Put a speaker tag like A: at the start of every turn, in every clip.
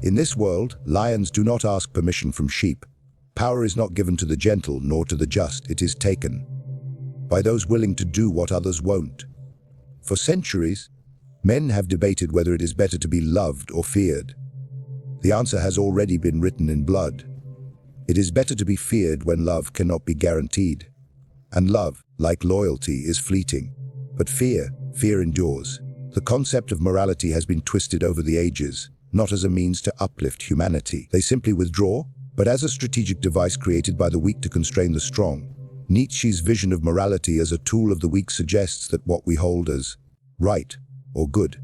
A: In this world, lions do not ask permission from sheep. Power is not given to the gentle nor to the just, it is taken by those willing to do what others won't. For centuries, men have debated whether it is better to be loved or feared. The answer has already been written in blood. It is better to be feared when love cannot be guaranteed. And love, like loyalty, is fleeting. But fear endures. The concept of morality has been twisted over the ages, not as a means to uplift humanity. They simply withdraw, but as a strategic device created by the weak to constrain the strong. Nietzsche's vision of morality as a tool of the weak suggests that what we hold as right or good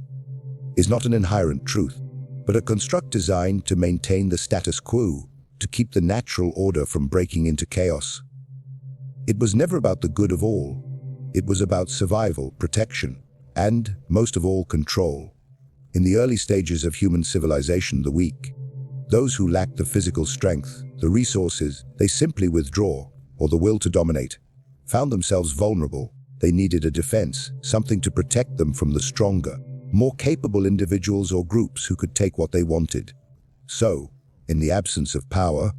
A: is not an inherent truth, but a construct designed to maintain the status quo, to keep the natural order from breaking into chaos. It was never about the good of all. It was about survival, protection, and, most of all, control. In the early stages of human civilization, the weak, those who lacked the physical strength, the resources, they simply withdraw, or the will to dominate, found themselves vulnerable. They needed a defense, something to protect them from the stronger, more capable individuals or groups who could take what they wanted. So, in the absence of power,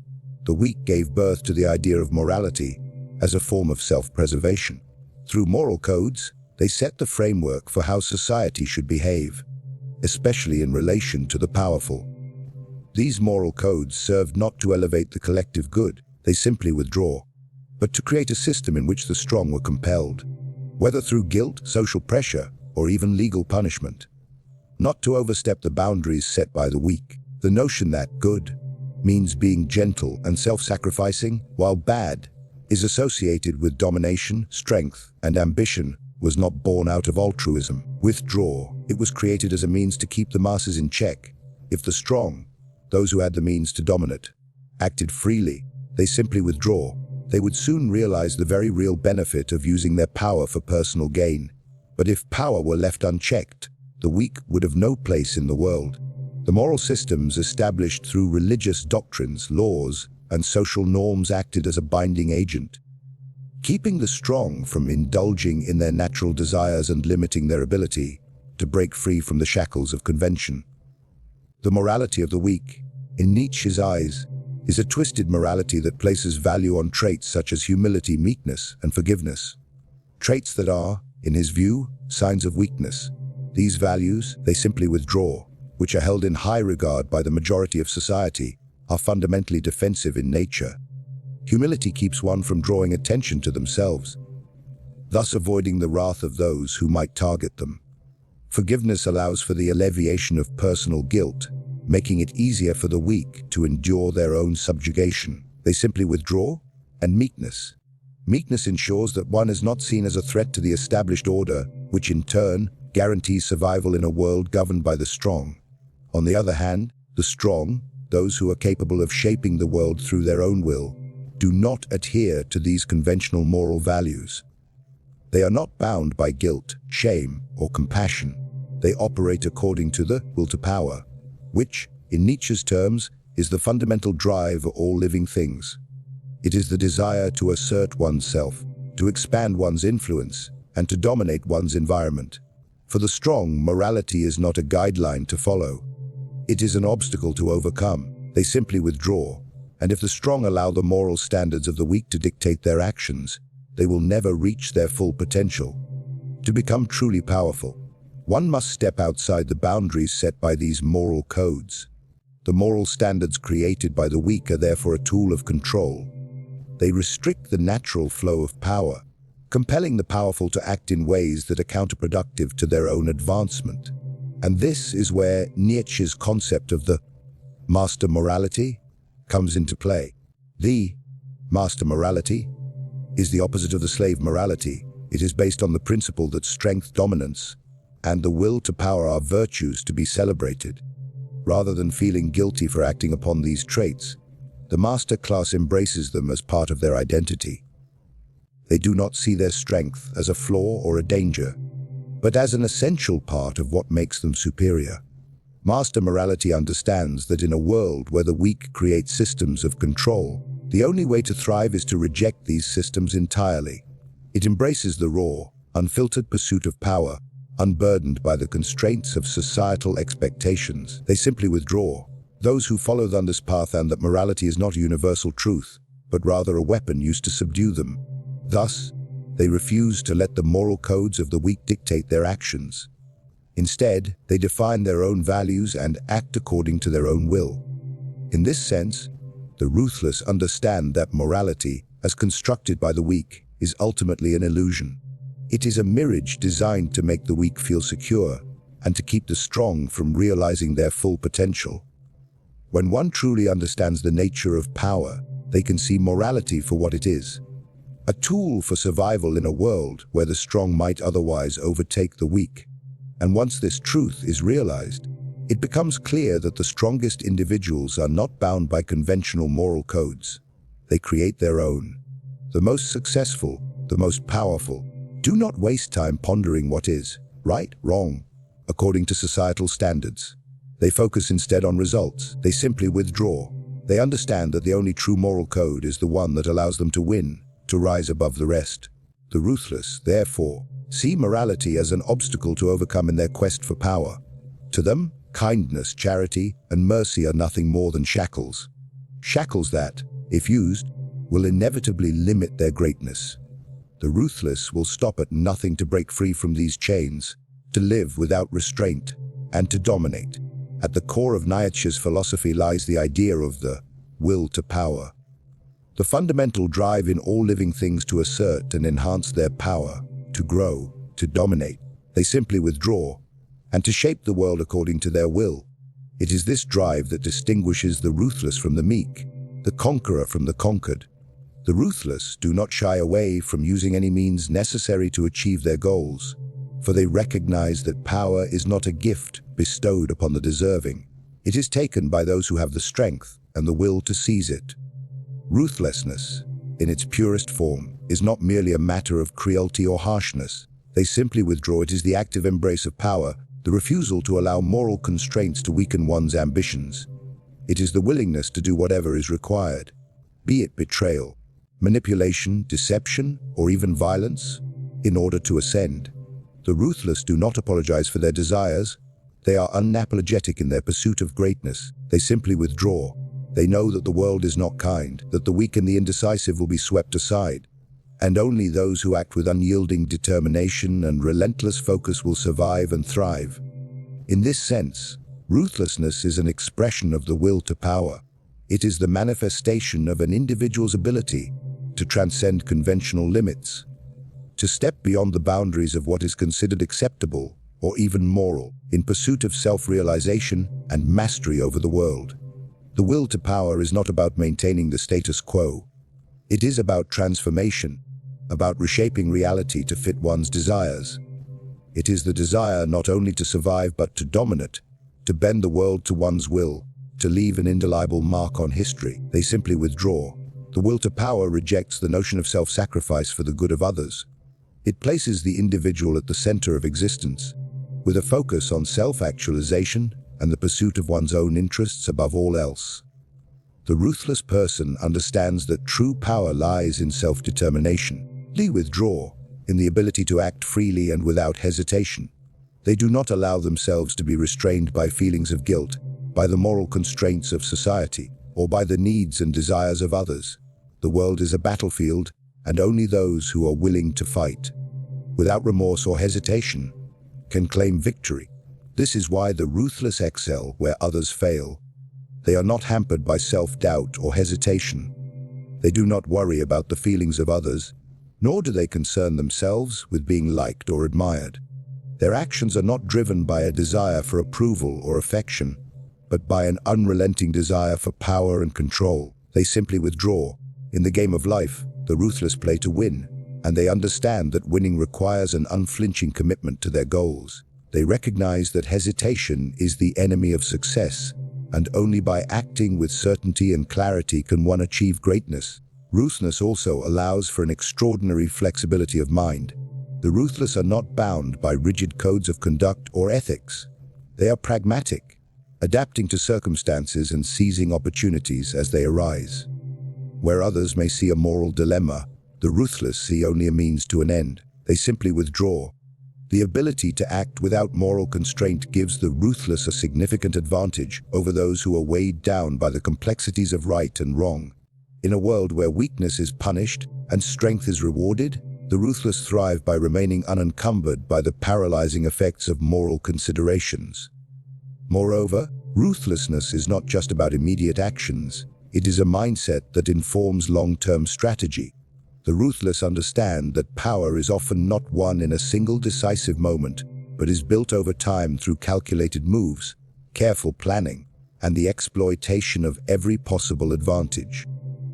A: the weak gave birth to the idea of morality as a form of self-preservation. Through moral codes, they set the framework for how society should behave, especially in relation to the powerful. These moral codes served not to elevate the collective good, they simply withdraw, but to create a system in which the strong were compelled, whether through guilt, social pressure, or even legal punishment, not to overstep the boundaries set by the weak. The notion that good means being gentle and self-sacrificing, while bad is associated with domination, strength, and ambition, was not born out of altruism. Withdraw, it was created as a means to keep the masses in check. If the strong, those who had the means to dominate, acted freely, they simply withdraw, they would soon realize the very real benefit of using their power for personal gain. But if power were left unchecked, the weak would have no place in the world. The moral systems established through religious doctrines, laws, and social norms acted as a binding agent, keeping the strong from indulging in their natural desires and limiting their ability to break free from the shackles of convention. The morality of the weak, in Nietzsche's eyes, is a twisted morality that places value on traits such as humility, meekness, and forgiveness. Traits that are, in his view, signs of weakness. These values, they simply withdraw, which are held in high regard by the majority of society, are fundamentally defensive in nature. Humility keeps one from drawing attention to themselves, thus avoiding the wrath of those who might target them. Forgiveness allows for the alleviation of personal guilt, making it easier for the weak to endure their own subjugation. They simply withdraw. And meekness. Meekness ensures that one is not seen as a threat to the established order, which in turn guarantees survival in a world governed by the strong. On the other hand, the strong, those who are capable of shaping the world through their own will, do not adhere to these conventional moral values. They are not bound by guilt, shame, or compassion. They operate according to the will to power, which, in Nietzsche's terms, is the fundamental drive of all living things. It is the desire to assert oneself, to expand one's influence, and to dominate one's environment. For the strong, morality is not a guideline to follow. It is an obstacle to overcome. They simply withdraw, and if the strong allow the moral standards of the weak to dictate their actions, they will never reach their full potential. To become truly powerful, one must step outside the boundaries set by these moral codes. The moral standards created by the weak are therefore a tool of control. They restrict the natural flow of power, compelling the powerful to act in ways that are counterproductive to their own advancement. And this is where Nietzsche's concept of the master morality comes into play. The master morality is the opposite of the slave morality. It is based on the principle that strength, dominance, and the will to power are virtues to be celebrated. Rather than feeling guilty for acting upon these traits, the master class embraces them as part of their identity. They do not see their strength as a flaw or a danger, but as an essential part of what makes them superior. Master morality understands that in a world where the weak create systems of control, the only way to thrive is to reject these systems entirely. It embraces the raw, unfiltered pursuit of power, unburdened by the constraints of societal expectations. They simply withdraw, Those who follow this path and that morality is not a universal truth, but rather a weapon used to subdue them. Thus, they refuse to let the moral codes of the weak dictate their actions. Instead, they define their own values and act according to their own will. In this sense, the ruthless understand that morality, as constructed by the weak, is ultimately an illusion. It is a mirage designed to make the weak feel secure and to keep the strong from realizing their full potential. When one truly understands the nature of power, they can see morality for what it is: a tool for survival in a world where the strong might otherwise overtake the weak. And once this truth is realized, it becomes clear that the strongest individuals are not bound by conventional moral codes. They create their own. The most successful, the most powerful, do not waste time pondering what is right, wrong, according to societal standards. They focus instead on results. They simply withdraw. They understand that the only true moral code is the one that allows them to win, to rise above the rest. The ruthless, therefore, see morality as an obstacle to overcome in their quest for power. To them, kindness, charity, and mercy are nothing more than shackles. Shackles that, if used, will inevitably limit their greatness. The ruthless will stop at nothing to break free from these chains, to live without restraint, and to dominate. At the core of Nietzsche's philosophy lies the idea of the will to power, the fundamental drive in all living things to assert and enhance their power, to grow, to dominate. They simply withdraw, and to shape the world according to their will. It is this drive that distinguishes the ruthless from the meek, the conqueror from the conquered. The ruthless do not shy away from using any means necessary to achieve their goals, for they recognize that power is not a gift bestowed upon the deserving. It is taken by those who have the strength and the will to seize it. Ruthlessness, in its purest form, is not merely a matter of cruelty or harshness. They simply withdraw. It is the active embrace of power, the refusal to allow moral constraints to weaken one's ambitions. It is the willingness to do whatever is required, be it betrayal, manipulation, deception, or even violence, in order to ascend. The ruthless do not apologize for their desires. They are unapologetic in their pursuit of greatness. They simply withdraw. They know that the world is not kind, that the weak and the indecisive will be swept aside, and only those who act with unyielding determination and relentless focus will survive and thrive. In this sense, ruthlessness is an expression of the will to power. It is the manifestation of an individual's ability to transcend conventional limits, to step beyond the boundaries of what is considered acceptable or even moral, in pursuit of self-realization and mastery over the world. The will to power is not about maintaining the status quo. It is about transformation, about reshaping reality to fit one's desires. It is the desire not only to survive but to dominate, to bend the world to one's will, to leave an indelible mark on history. They simply withdraw. The will to power rejects the notion of self-sacrifice for the good of others. It places the individual at the center of existence, with a focus on self-actualization and the pursuit of one's own interests above all else. The ruthless person understands that true power lies in self-determination. They withdraw, in the ability to act freely and without hesitation. They do not allow themselves to be restrained by feelings of guilt, by the moral constraints of society, or by the needs and desires of others. The world is a battlefield, and only those who are willing to fight, without remorse or hesitation, can claim victory. This is why the ruthless excel where others fail. They are not hampered by self-doubt or hesitation. They do not worry about the feelings of others, nor do they concern themselves with being liked or admired. Their actions are not driven by a desire for approval or affection, but by an unrelenting desire for power and control. They simply withdraw. In the game of life, the ruthless play to win, and they understand that winning requires an unflinching commitment to their goals. They recognize that hesitation is the enemy of success, and only by acting with certainty and clarity can one achieve greatness. Ruthless also allows for an extraordinary flexibility of mind. The ruthless are not bound by rigid codes of conduct or ethics. They are pragmatic, adapting to circumstances and seizing opportunities as they arise. Where others may see a moral dilemma, the ruthless see only a means to an end. They simply withdraw, The ability to act without moral constraint gives the ruthless a significant advantage over those who are weighed down by the complexities of right and wrong. In a world where weakness is punished and strength is rewarded, the ruthless thrive by remaining unencumbered by the paralyzing effects of moral considerations. Moreover, ruthlessness is not just about immediate actions. It is a mindset that informs long-term strategy. The ruthless understand that power is often not won in a single decisive moment, but is built over time through calculated moves, careful planning, and the exploitation of every possible advantage.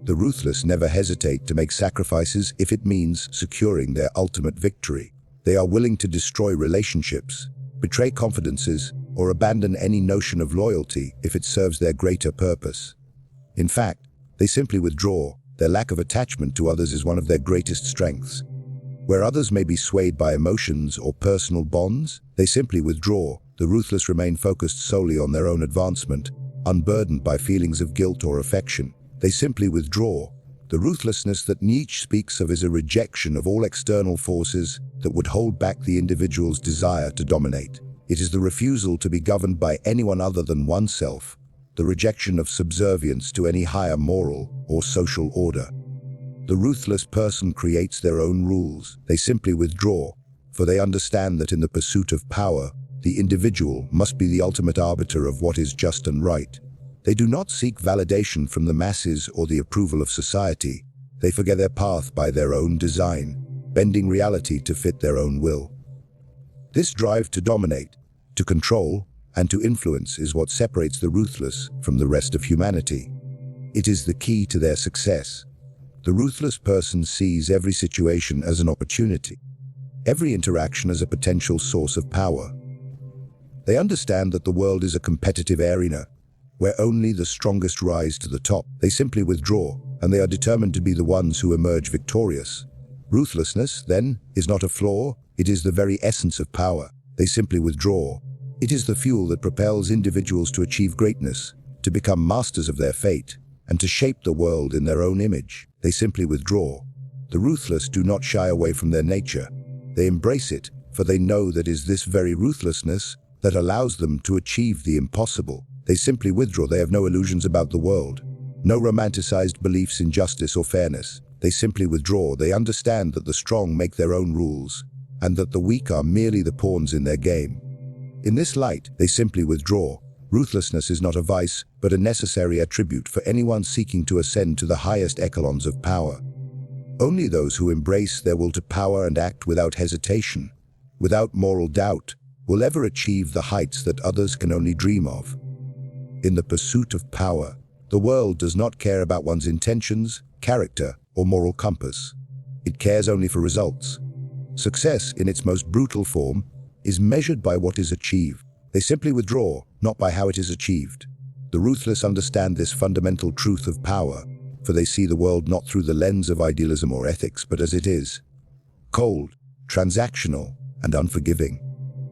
A: The ruthless never hesitate to make sacrifices if it means securing their ultimate victory. They are willing to destroy relationships, betray confidences, or abandon any notion of loyalty if it serves their greater purpose. In fact, they simply withdraw. Their lack of attachment to others is one of their greatest strengths. Where others may be swayed by emotions or personal bonds, they simply withdraw. The ruthless remain focused solely on their own advancement, unburdened by feelings of guilt or affection. They simply withdraw. The ruthlessness that Nietzsche speaks of is a rejection of all external forces that would hold back the individual's desire to dominate. It is the refusal to be governed by anyone other than oneself, the rejection of subservience to any higher moral or social order. The ruthless person creates their own rules. They simply withdraw, for they understand that in the pursuit of power, the individual must be the ultimate arbiter of what is just and right. They do not seek validation from the masses or the approval of society. They forget their path by their own design, bending reality to fit their own will. This drive to dominate, to control, and to influence is what separates the ruthless from the rest of humanity. It is the key to their success. The ruthless person sees every situation as an opportunity, every interaction as a potential source of power. They understand that the world is a competitive arena, where only the strongest rise to the top. They simply withdraw, and they are determined to be the ones who emerge victorious. Ruthlessness, then, is not a flaw, it is the very essence of power. They simply withdraw. It is the fuel that propels individuals to achieve greatness, to become masters of their fate, and to shape the world in their own image. They simply withdraw. The ruthless do not shy away from their nature. They embrace it, for they know that it is this very ruthlessness that allows them to achieve the impossible. They simply withdraw. They have no illusions about the world, no romanticized beliefs in justice or fairness. They simply withdraw. They understand that the strong make their own rules, and that the weak are merely the pawns in their game. In this light, they simply withdraw. Ruthlessness is not a vice, but a necessary attribute for anyone seeking to ascend to the highest echelons of power. Only those who embrace their will to power and act without hesitation, without moral doubt, will ever achieve the heights that others can only dream of. In the pursuit of power, the world does not care about one's intentions, character, or moral compass. It cares only for results. Success, in its most brutal form, is measured by what is achieved. They simply withdraw, not by how it is achieved. The ruthless understand this fundamental truth of power, for they see the world not through the lens of idealism or ethics, but as it is: cold, transactional, and unforgiving.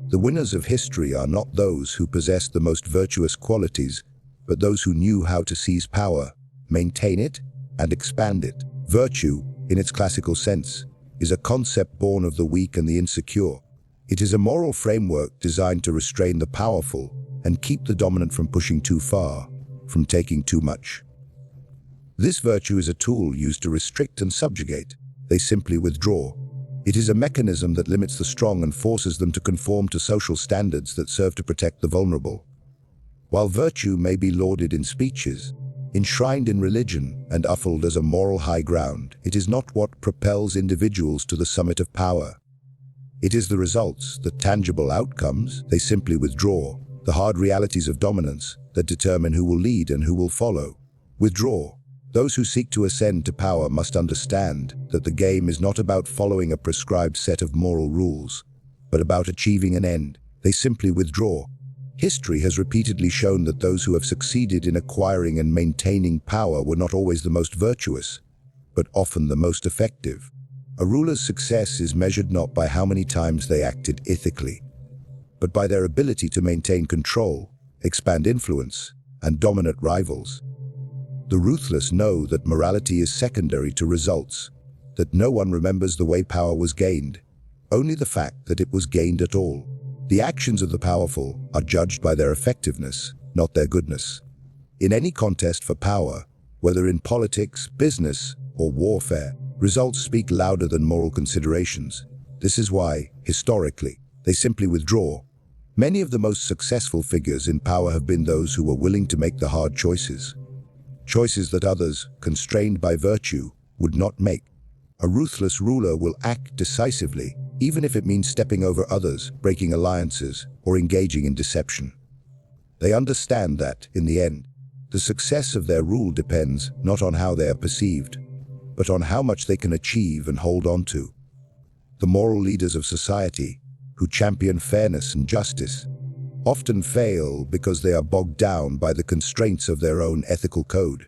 A: The winners of history are not those who possessed the most virtuous qualities, but those who knew how to seize power, maintain it, and expand it. Virtue, in its classical sense, is a concept born of the weak and the insecure. It is a moral framework designed to restrain the powerful and keep the dominant from pushing too far, from taking too much. This virtue is a tool used to restrict and subjugate. They simply withdraw. It is a mechanism that limits the strong and forces them to conform to social standards that serve to protect the vulnerable. While virtue may be lauded in speeches, enshrined in religion, and upheld as a moral high ground, it is not what propels individuals to the summit of power. It is the results, the tangible outcomes. They simply withdraw. The hard realities of dominance that determine who will lead and who will follow. Withdraw. Those who seek to ascend to power must understand that the game is not about following a prescribed set of moral rules, but about achieving an end. They simply withdraw. History has repeatedly shown that those who have succeeded in acquiring and maintaining power were not always the most virtuous, but often the most effective. A ruler's success is measured not by how many times they acted ethically, but by their ability to maintain control, expand influence, and dominate rivals. The ruthless know that morality is secondary to results, that no one remembers the way power was gained, only the fact that it was gained at all. The actions of the powerful are judged by their effectiveness, not their goodness. In any contest for power, whether in politics, business, or warfare, results speak louder than moral considerations. This is why, historically, they simply withdraw. Many of the most successful figures in power have been those who were willing to make the hard choices. Choices that others, constrained by virtue, would not make. A ruthless ruler will act decisively, even if it means stepping over others, breaking alliances, or engaging in deception. They understand that, in the end, the success of their rule depends not on how they are perceived, but on how much they can achieve and hold on to. The moral leaders of society, who champion fairness and justice, often fail because they are bogged down by the constraints of their own ethical code.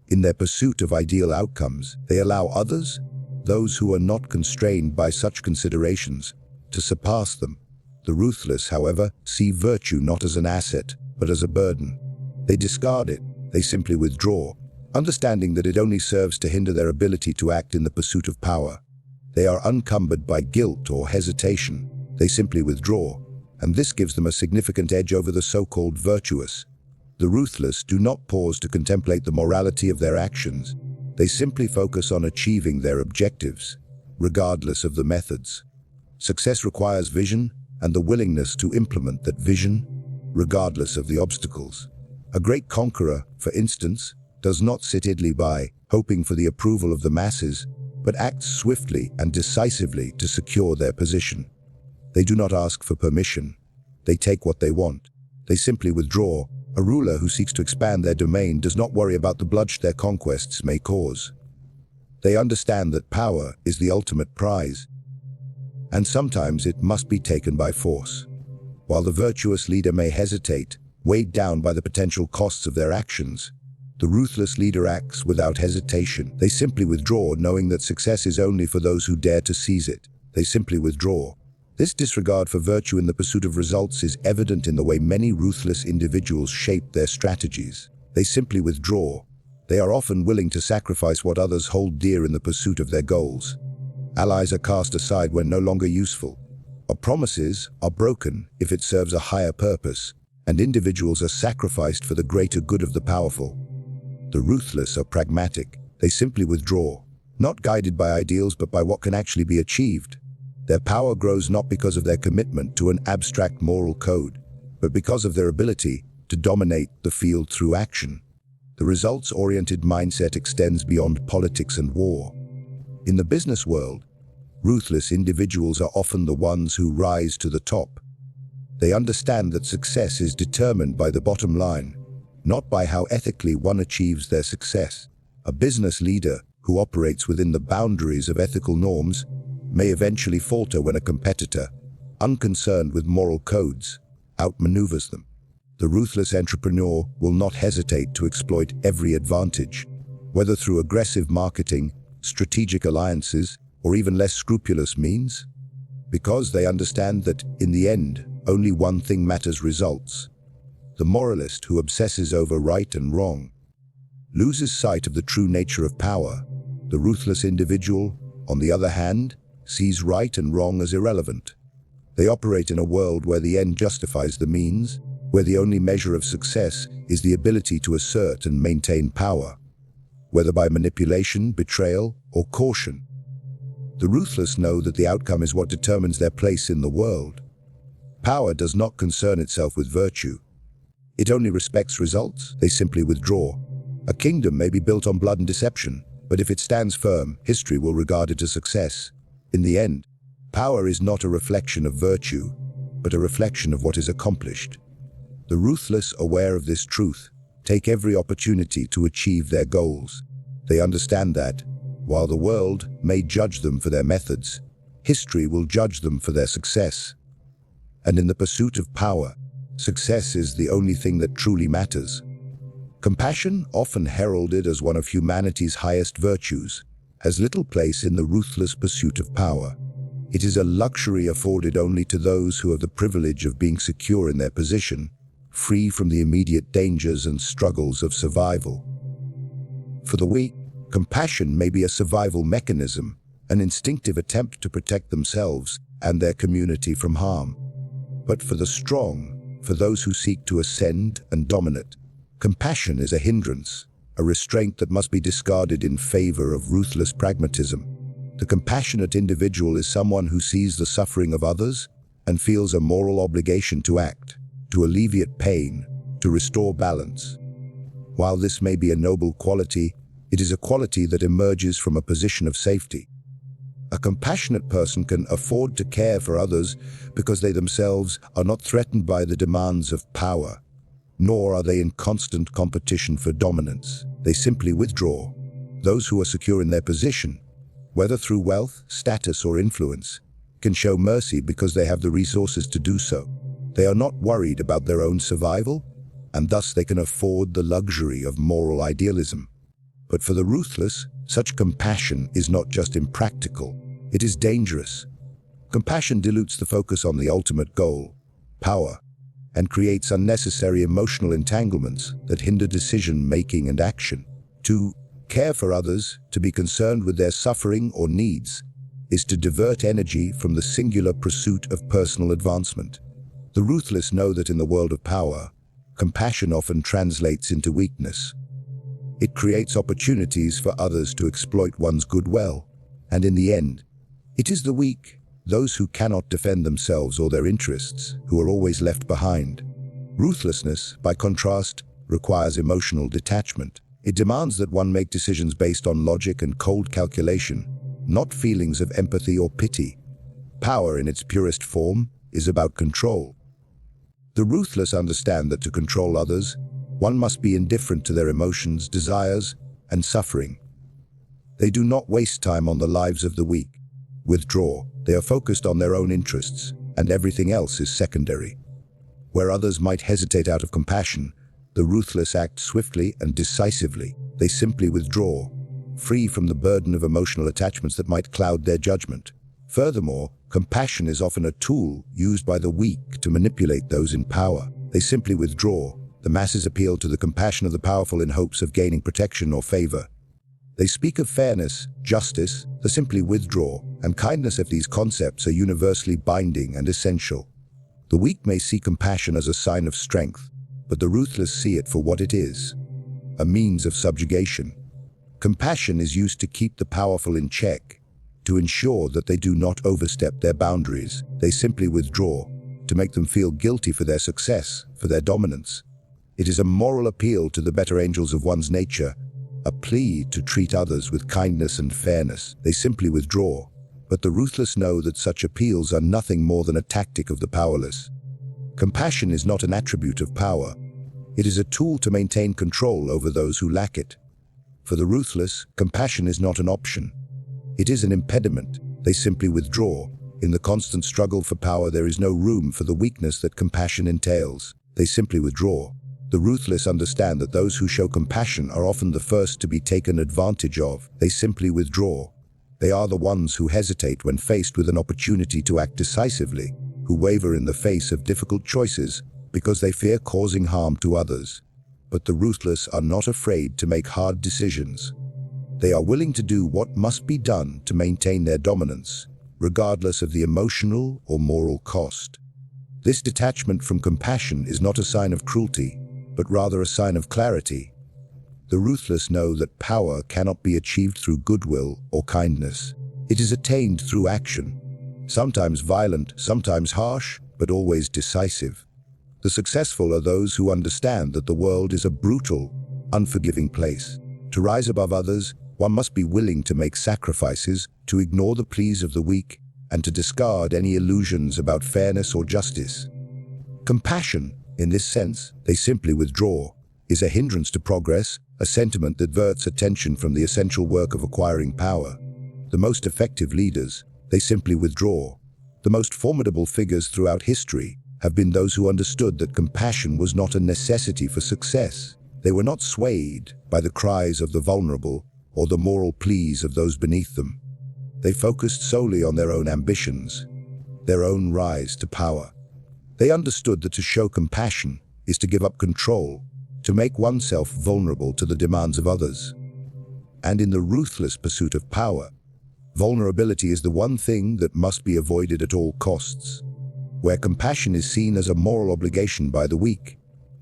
A: In their pursuit of ideal outcomes, they allow others, those who are not constrained by such considerations, to surpass them. The ruthless, however, see virtue not as an asset, but as a burden. They discard it, they simply withdraw, understanding that it only serves to hinder their ability to act in the pursuit of power. They are unencumbered by guilt or hesitation, they simply withdraw, and this gives them a significant edge over the so-called virtuous. The ruthless do not pause to contemplate the morality of their actions. They simply focus on achieving their objectives, regardless of the methods. Success requires vision and the willingness to implement that vision, regardless of the obstacles. A great conqueror, for instance, does not sit idly by, hoping for the approval of the masses, but acts swiftly and decisively to secure their position. They do not ask for permission. They take what they want. They simply withdraw. A ruler who seeks to expand their domain does not worry about the bloodshed their conquests may cause. They understand that power is the ultimate prize, and sometimes it must be taken by force. While the virtuous leader may hesitate, weighed down by the potential costs of their actions, the ruthless leader acts without hesitation. They simply withdraw, knowing that success is only for those who dare to seize it. They simply withdraw. This disregard for virtue in the pursuit of results is evident in the way many ruthless individuals shape their strategies. They simply withdraw. They are often willing to sacrifice what others hold dear in the pursuit of their goals. Allies are cast aside when no longer useful. Our promises are broken if it serves a higher purpose, and individuals are sacrificed for the greater good of the powerful. The ruthless are pragmatic. They simply withdraw, not guided by ideals but by what can actually be achieved. Their power grows not because of their commitment to an abstract moral code, but because of their ability to dominate the field through action. The results-oriented mindset extends beyond politics and war. In the business world, ruthless individuals are often the ones who rise to the top. They understand that success is determined by the bottom line, not by how ethically one achieves their success. A business leader who operates within the boundaries of ethical norms may eventually falter when a competitor, unconcerned with moral codes, outmaneuvers them. The ruthless entrepreneur will not hesitate to exploit every advantage, whether through aggressive marketing, strategic alliances, or even less scrupulous means, because they understand that, in the end, only one thing matters: results. The moralist who obsesses over right and wrong loses sight of the true nature of power. The ruthless individual, on the other hand, sees right and wrong as irrelevant. They operate in a world where the end justifies the means, where the only measure of success is the ability to assert and maintain power, whether by manipulation, betrayal, or caution. The ruthless know that the outcome is what determines their place in the world. Power does not concern itself with virtue. It only respects results. They simply withdraw. A kingdom may be built on blood and deception, but if it stands firm, history will regard it as success. In the end, power is not a reflection of virtue, but a reflection of what is accomplished. The ruthless, aware of this truth, take every opportunity to achieve their goals. They understand that, while the world may judge them for their methods, history will judge them for their success. And in the pursuit of power, success is the only thing that truly matters. Compassion, often heralded as one of humanity's highest virtues, has little place in the ruthless pursuit of power. It is a luxury afforded only to those who have the privilege of being secure in their position, free from the immediate dangers and struggles of survival. For the weak, compassion may be a survival mechanism, an instinctive attempt to protect themselves and their community from harm. But for the strong, for those who seek to ascend and dominate, compassion is a hindrance, a restraint that must be discarded in favor of ruthless pragmatism. The compassionate individual is someone who sees the suffering of others and feels a moral obligation to act, to alleviate pain, to restore balance. While this may be a noble quality, it is a quality that emerges from a position of safety. A compassionate person can afford to care for others because they themselves are not threatened by the demands of power, nor are they in constant competition for dominance. They simply withdraw. Those who are secure in their position, whether through wealth, status, or influence, can show mercy because they have the resources to do so. They are not worried about their own survival, and thus they can afford the luxury of moral idealism. But for the ruthless, such compassion is not just impractical, it is dangerous. Compassion dilutes the focus on the ultimate goal, power, and creates unnecessary emotional entanglements that hinder decision-making and action. To care for others, to be concerned with their suffering or needs, is to divert energy from the singular pursuit of personal advancement. The ruthless know that in the world of power, compassion often translates into weakness. It creates opportunities for others to exploit one's goodwill, and in the end, it is the weak, those who cannot defend themselves or their interests, who are always left behind. Ruthlessness, by contrast, requires emotional detachment. It demands that one make decisions based on logic and cold calculation, not feelings of empathy or pity. Power in its purest form is about control. The ruthless understand that to control others, one must be indifferent to their emotions, desires, and suffering. They do not waste time on the lives of the weak. Withdraw, they are focused on their own interests, and everything else is secondary. Where others might hesitate out of compassion, the ruthless act swiftly and decisively. They simply withdraw, free from the burden of emotional attachments that might cloud their judgment. Furthermore, compassion is often a tool used by the weak to manipulate those in power. They simply withdraw. The masses appeal to the compassion of the powerful in hopes of gaining protection or favor. They speak of fairness, justice, they simply withdraw, and kindness. If these concepts are universally binding and essential. The weak may see compassion as a sign of strength, but the ruthless see it for what it is, a means of subjugation. Compassion is used to keep the powerful in check, to ensure that they do not overstep their boundaries. They simply withdraw, to make them feel guilty for their success, for their dominance. It is a moral appeal to the better angels of one's nature, a plea to treat others with kindness and fairness. They simply withdraw, but the ruthless know that such appeals are nothing more than a tactic of the powerless. Compassion is not an attribute of power. It is a tool to maintain control over those who lack it. For the ruthless, compassion is not an option. It is an impediment. They simply withdraw. In the constant struggle for power, there is no room for the weakness that compassion entails. They simply withdraw. The ruthless understand that those who show compassion are often the first to be taken advantage of. They simply withdraw. They are the ones who hesitate when faced with an opportunity to act decisively, who waver in the face of difficult choices because they fear causing harm to others. But the ruthless are not afraid to make hard decisions. They are willing to do what must be done to maintain their dominance, regardless of the emotional or moral cost. This detachment from compassion is not a sign of cruelty, but rather a sign of clarity. The ruthless know that power cannot be achieved through goodwill or kindness. It is attained through action, sometimes violent, sometimes harsh, but always decisive. The successful are those who understand that the world is a brutal, unforgiving place. To rise above others, one must be willing to make sacrifices, to ignore the pleas of the weak, and to discard any illusions about fairness or justice. Compassion, in this sense, they simply withdraw, is a hindrance to progress, a sentiment that diverts attention from the essential work of acquiring power. The most effective leaders, they simply withdraw. The most formidable figures throughout history have been those who understood that compassion was not a necessity for success. They were not swayed by the cries of the vulnerable or the moral pleas of those beneath them. They focused solely on their own ambitions, their own rise to power. They understood that to show compassion is to give up control, to make oneself vulnerable to the demands of others. And in the ruthless pursuit of power, Vulnerability is the one thing that must be avoided at all costs. Where compassion is seen as a moral obligation by the weak,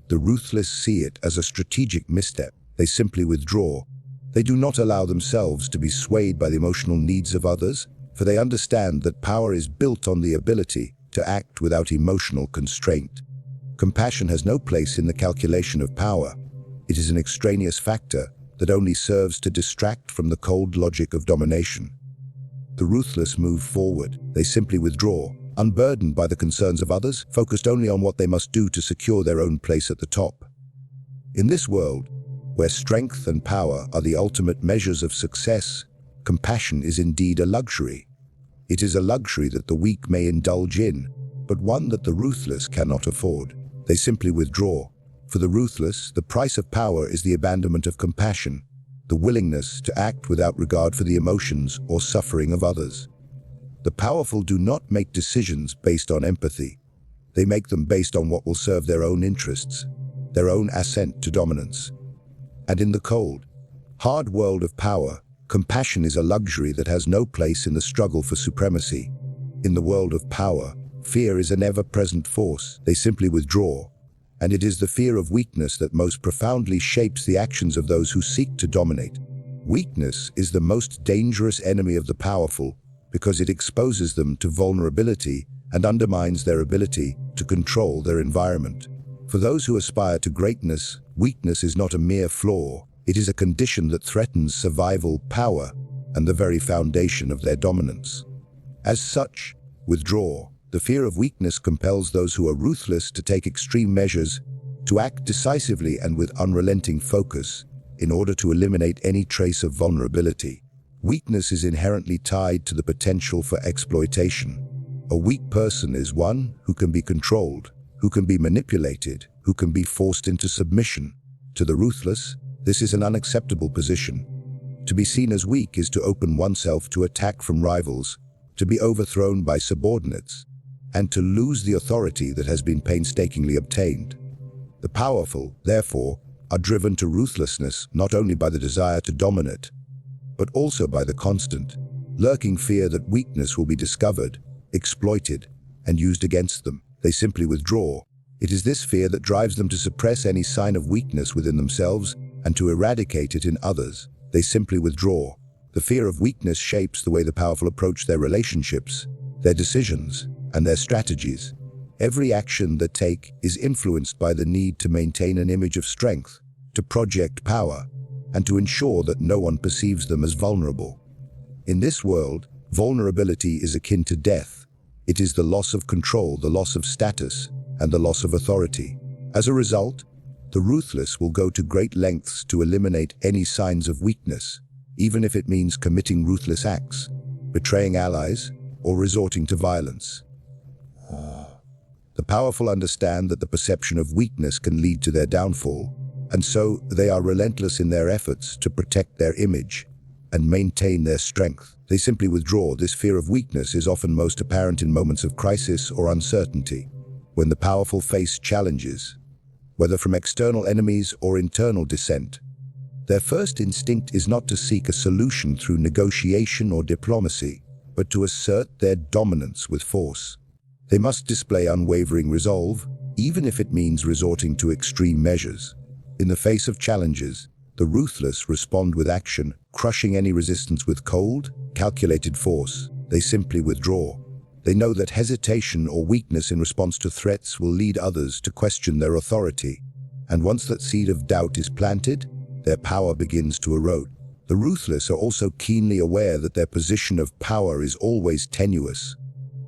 A: the ruthless see it as a strategic misstep. They simply withdraw. They do not allow themselves to be swayed by the emotional needs of others, for they understand that power is built on the ability to act without emotional constraint. Compassion has no place in the calculation of power. It is an extraneous factor that only serves to distract from the cold logic of domination. The ruthless move forward. They simply withdraw, unburdened by the concerns of others, focused only on what they must do to secure their own place at the top. In this world, where strength and power are the ultimate measures of success, compassion is indeed a luxury. It is a luxury that the weak may indulge in, but one that the ruthless cannot afford. They simply withdraw. For the ruthless, the price of power is the abandonment of compassion, the willingness to act without regard for the emotions or suffering of others. The powerful do not make decisions based on empathy. They make them based on what will serve their own interests, their own ascent to dominance. And in the cold, hard world of power, compassion is a luxury that has no place in the struggle for supremacy. In the world of power, fear is an ever-present force. They simply withdraw, and it is the fear of weakness that most profoundly shapes the actions of those who seek to dominate. Weakness is the most dangerous enemy of the powerful because it exposes them to vulnerability and undermines their ability to control their environment. For those who aspire to greatness, weakness is not a mere flaw. It is a condition that threatens survival, power, and the very foundation of their dominance. As such, withdraw. The fear of weakness compels those who are ruthless to take extreme measures, to act decisively and with unrelenting focus, in order to eliminate any trace of vulnerability. Weakness is inherently tied to the potential for exploitation. A weak person is one who can be controlled, who can be manipulated, who can be forced into submission. To the ruthless, this is an unacceptable position. To be seen as weak is to open oneself to attack from rivals, to be overthrown by subordinates, and to lose the authority that has been painstakingly obtained. The powerful, therefore, are driven to ruthlessness not only by the desire to dominate, but also by the constant, lurking fear that weakness will be discovered, exploited, and used against them. They simply withdraw. It is this fear that drives them to suppress any sign of weakness within themselves and to eradicate it in others. They simply withdraw. The fear of weakness shapes the way the powerful approach their relationships, their decisions, and their strategies. Every action they take is influenced by the need to maintain an image of strength, to project power, and to ensure that no one perceives them as vulnerable. In this world, vulnerability is akin to death. It is the loss of control, the loss of status, and the loss of authority. As a result, the ruthless will go to great lengths to eliminate any signs of weakness, even if it means committing ruthless acts, betraying allies, or resorting to violence. The powerful understand that the perception of weakness can lead to their downfall, and so they are relentless in their efforts to protect their image and maintain their strength. They simply withdraw. This fear of weakness is often most apparent in moments of crisis or uncertainty, when the powerful face challenges, whether from external enemies or internal dissent. Their first instinct is not to seek a solution through negotiation or diplomacy, but to assert their dominance with force. They must display unwavering resolve, even if it means resorting to extreme measures. In the face of challenges, the ruthless respond with action, crushing any resistance with cold, calculated force. They simply withdraw. They know that hesitation or weakness in response to threats will lead others to question their authority. And once that seed of doubt is planted, their power begins to erode. The ruthless are also keenly aware that their position of power is always tenuous.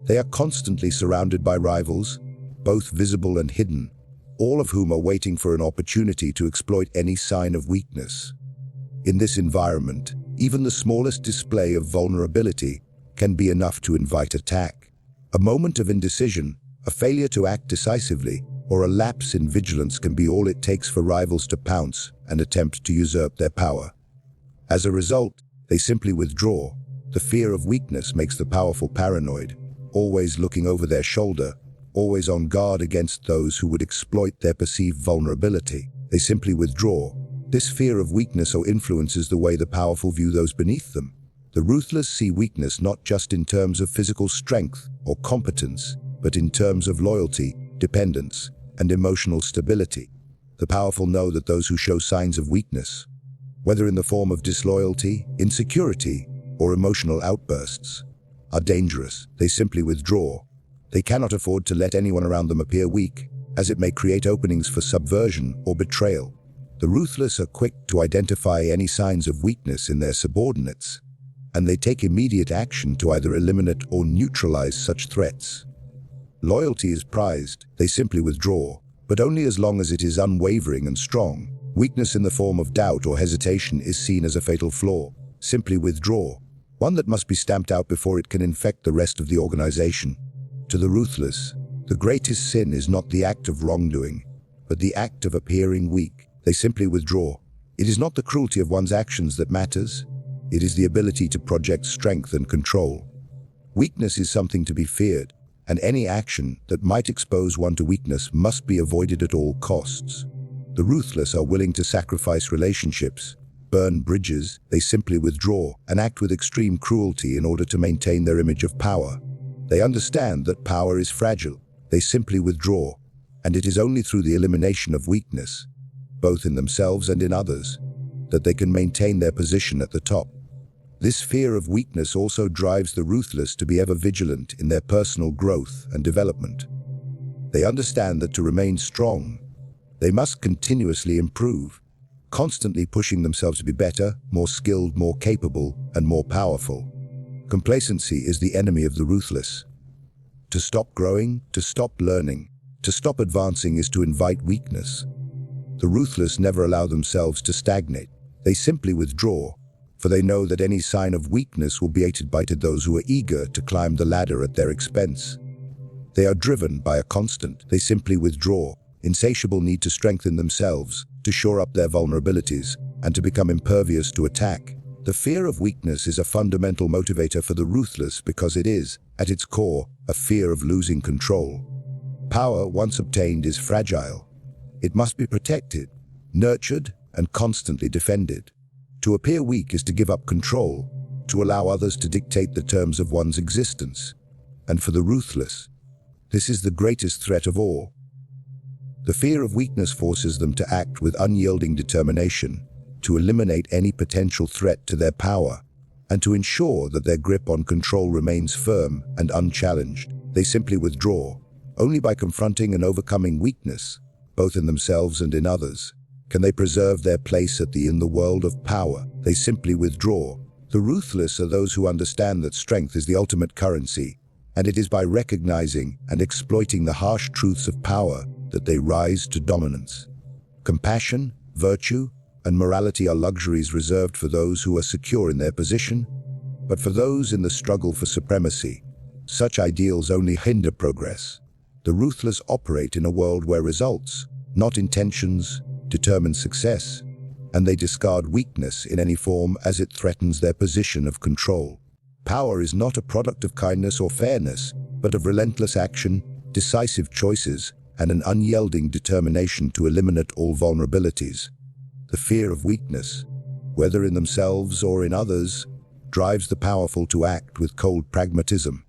A: They are constantly surrounded by rivals, both visible and hidden, all of whom are waiting for an opportunity to exploit any sign of weakness. In this environment, even the smallest display of vulnerability can be enough to invite attack. A moment of indecision, a failure to act decisively, or a lapse in vigilance can be all it takes for rivals to pounce and attempt to usurp their power. As a result, they simply withdraw. The fear of weakness makes the powerful paranoid, always looking over their shoulder, always on guard against those who would exploit their perceived vulnerability. They simply withdraw. This fear of weakness so influences the way the powerful view those beneath them. The ruthless see weakness not just in terms of physical strength or competence, but in terms of loyalty, dependence, and emotional stability. The powerful know that those who show signs of weakness, whether in the form of disloyalty, insecurity, or emotional outbursts, are dangerous. They simply withdraw. They cannot afford to let anyone around them appear weak, as it may create openings for subversion or betrayal. The ruthless are quick to identify any signs of weakness in their subordinates, and they take immediate action to either eliminate or neutralize such threats. Loyalty is prized. They simply withdraw, but only as long as it is unwavering and strong. Weakness in the form of doubt or hesitation is seen as a fatal flaw. Simply withdraw, one that must be stamped out before it can infect the rest of the organization. To the ruthless, the greatest sin is not the act of wrongdoing, but the act of appearing weak. They simply withdraw. It is not the cruelty of one's actions that matters. It is the ability to project strength and control. Weakness is something to be feared, and any action that might expose one to weakness must be avoided at all costs. The ruthless are willing to sacrifice relationships, burn bridges. They simply withdraw and act with extreme cruelty in order to maintain their image of power. They understand that power is fragile. They simply withdraw, and it is only through the elimination of weakness, both in themselves and in others, that they can maintain their position at the top. This fear of weakness also drives the ruthless to be ever vigilant in their personal growth and development. They understand that to remain strong, they must continuously improve, constantly pushing themselves to be better, more skilled, more capable, and more powerful. Complacency is the enemy of the ruthless. To stop growing, to stop learning, to stop advancing is to invite weakness. The ruthless never allow themselves to stagnate. They simply withdraw, for they know that any sign of weakness will be hated by those who are eager to climb the ladder at their expense. They are driven by a constant, they simply withdraw, insatiable need to strengthen themselves, to shore up their vulnerabilities, and to become impervious to attack. The fear of weakness is a fundamental motivator for the ruthless because it is, at its core, a fear of losing control. Power, once obtained, is fragile. It must be protected, nurtured, and constantly defended. To appear weak is to give up control, to allow others to dictate the terms of one's existence. And for the ruthless, this is the greatest threat of all. The fear of weakness forces them to act with unyielding determination, to eliminate any potential threat to their power, and to ensure that their grip on control remains firm and unchallenged. They simply withdraw. Only by confronting and overcoming weakness, both in themselves and in others, can they preserve their place in the world of power. They simply withdraw. The ruthless are those who understand that strength is the ultimate currency, and it is by recognizing and exploiting the harsh truths of power that they rise to dominance. Compassion, virtue, and morality are luxuries reserved for those who are secure in their position, but for those in the struggle for supremacy, such ideals only hinder progress. The ruthless operate in a world where results, not intentions, determine success, and they discard weakness in any form as it threatens their position of control. Power is not a product of kindness or fairness, but of relentless action, decisive choices, and an unyielding determination to eliminate all vulnerabilities. The fear of weakness, whether in themselves or in others, drives the powerful to act with cold pragmatism.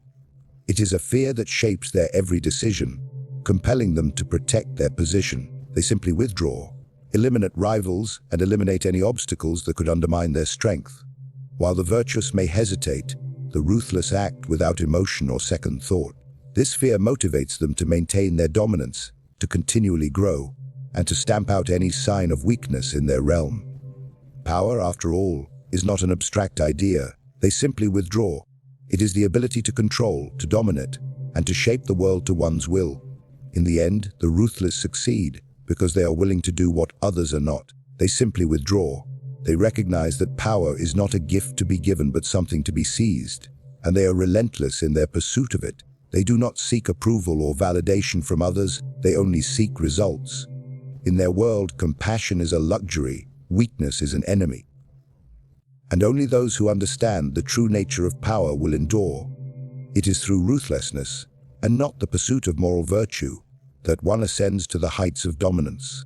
A: It is a fear that shapes their every decision, compelling them to protect their position. They simply withdraw, eliminate rivals, and eliminate any obstacles that could undermine their strength. While the virtuous may hesitate, the ruthless act without emotion or second thought. This fear motivates them to maintain their dominance, to continually grow, and to stamp out any sign of weakness in their realm. Power, after all, is not an abstract idea. They simply withdraw. It is the ability to control, to dominate, and to shape the world to one's will. In the end, the ruthless succeed because they are willing to do what others are not. They simply withdraw. They recognize that power is not a gift to be given but something to be seized, and they are relentless in their pursuit of it. They do not seek approval or validation from others, they only seek results. In their world, compassion is a luxury, weakness is an enemy. And only those who understand the true nature of power will endure. It is through ruthlessness, and not the pursuit of moral virtue, that one ascends to the heights of dominance.